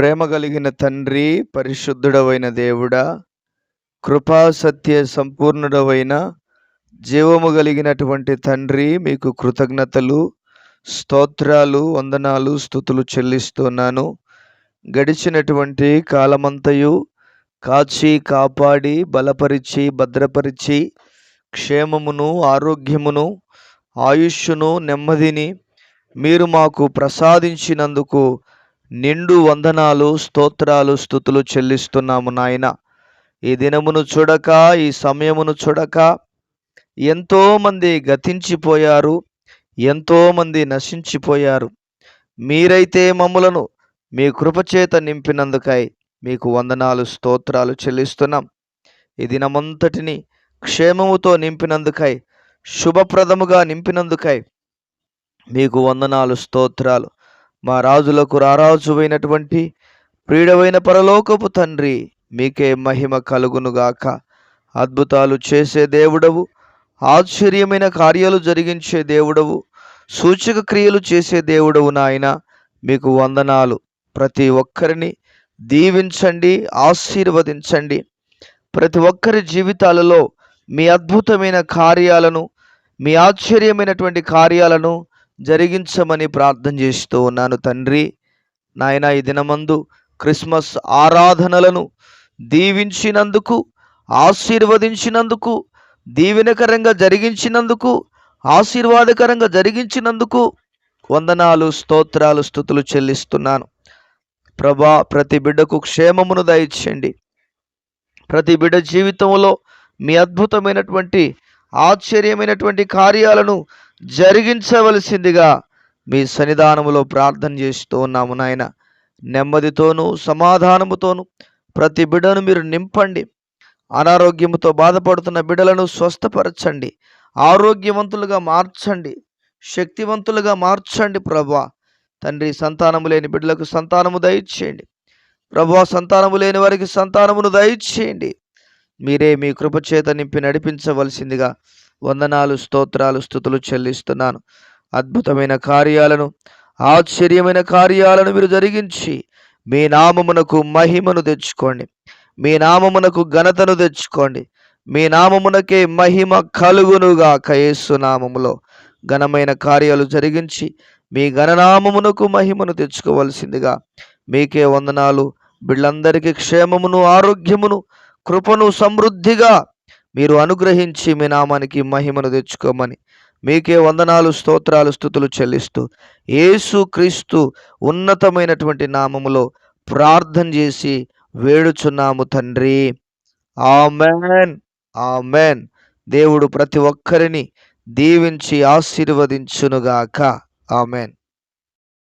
ప్రేమ కలిగిన తండ్రి, పరిశుద్ధుడవైన దేవుడా, కృపా సత్య సంపూర్ణుడవైన జీవము కలిగినటువంటి తండ్రి, మీకు కృతజ్ఞతలు, స్తోత్రాలు, వందనాలు, స్తుతులు చెల్లిస్తున్నాను. గడిచినటువంటి కాలమంతయు కాచి కాపాడి బలపరిచి భద్రపరిచి క్షేమమును, ఆరోగ్యమును, ఆయుష్షును, నెమ్మదిని మీరు మాకు ప్రసాదించినందుకు నిండు వందనాలు, స్తోత్రాలు, స్తుతులు చెల్లిస్తున్నాము నాయన. ఈ దినమును చూడక, ఈ సమయమును చూడక ఎంతోమంది గతించిపోయారు, ఎంతోమంది నశించిపోయారు. మీరైతే మమ్ములను మీ కృపచేత నింపినందుకై మీకు వందనాలు, స్తోత్రాలు చెల్లిస్తున్నాం. ఈ దినమంతటిని క్షేమముతో నింపినందుకై, శుభప్రదముగా నింపినందుకై మీకు వందనాలు, స్తోత్రాలు. మా రాజులకు రారాజువైనటువంటి ప్రియుడవైన పరలోకపు తండ్రి, మీకే మహిమ కలుగునుగాక. అద్భుతాలు చేసే దేవుడవు, ఆశ్చర్యమైన కార్యాలు జరిగించే దేవుడవు, సూచక క్రియలు చేసే దేవుడవు నాయన, మీకు వందనాలు. ప్రతి ఒక్కరిని దీవించండి, ఆశీర్వదించండి. ప్రతి ఒక్కరి జీవితాలలో మీ అద్భుతమైన కార్యాలను, మీ ఆశ్చర్యమైనటువంటి కార్యాలను జరిగించమని ప్రార్థన చేస్తూ ఉన్నాను తండ్రి. నాయన, ఈ దినమందు క్రిస్మస్ ఆరాధనలను దీవించినందుకు, ఆశీర్వదించినందుకు, దీవెనకరంగా జరిగించినందుకు, ఆశీర్వాదకరంగా జరిగించినందుకు వందనాలు, స్తోత్రాలు, స్తుతులు చెల్లిస్తున్నాను. ప్రభా, ప్రతి బిడ్డకు క్షేమమును దయచేయండి. ప్రతి బిడ్డ జీవితంలో మీ అద్భుతమైనటువంటి, ఆశ్చర్యమైనటువంటి కార్యాలను జరిగించవలసిందిగా మీ సన్నిధానములో ప్రార్థన చేస్తూ ఉన్నాము నాయన. నెమ్మదితోనూ సమాధానముతోనూ ప్రతి బిడ్డను మీరు నింపండి. అనారోగ్యముతో బాధపడుతున్న బిడ్డలను స్వస్థపరచండి, ఆరోగ్యవంతులుగా మార్చండి, శక్తివంతులుగా మార్చండి ప్రభా. తండ్రి, సంతానము లేని బిడ్డలకు సంతానము దయచేయండి ప్రభా. సంతానము లేని వారికి సంతానమును దయచేయండి. మీరే మీ కృపచేత నింపి నడిపించవలసిందిగా వందనాలు, స్తోత్రాలు, స్తుతులు చెల్లిస్తున్నాను. అద్భుతమైన కార్యాలను, ఆశ్చర్యమైన కార్యాలను మీరు జరిగించి మీ నామమునకు మహిమను తెచ్చుకోండి, మీ నామమునకు ఘనతను తెచ్చుకోండి. మీ నామమునకే మహిమ కలుగునుగాక. యేసు నామములో ఘనమైన కార్యాలు జరిగించి మీ ఘననామమునకు మహిమను తెచ్చుకోవలసిందిగా మీకే వందనాలు. బిడ్డలందరికీ క్షేమమును, ఆరోగ్యమును, కృపను సమృద్ధిగా మీరు అనుగ్రహించి మీ నామానికి మహిమను తెచ్చుకోమని మీకే వందనాలు, స్తోత్రాలు, స్తుతులు చెల్లిస్తూ యేసు క్రీస్తు ఉన్నతమైనటువంటి నామములో ప్రార్థన చేసి వేడుచున్నాము తండ్రి. Amen, amen. దేవుడు ప్రతి ఒక్కరిని దీవించి ఆశీర్వదించునుగాక. ఆమెన్.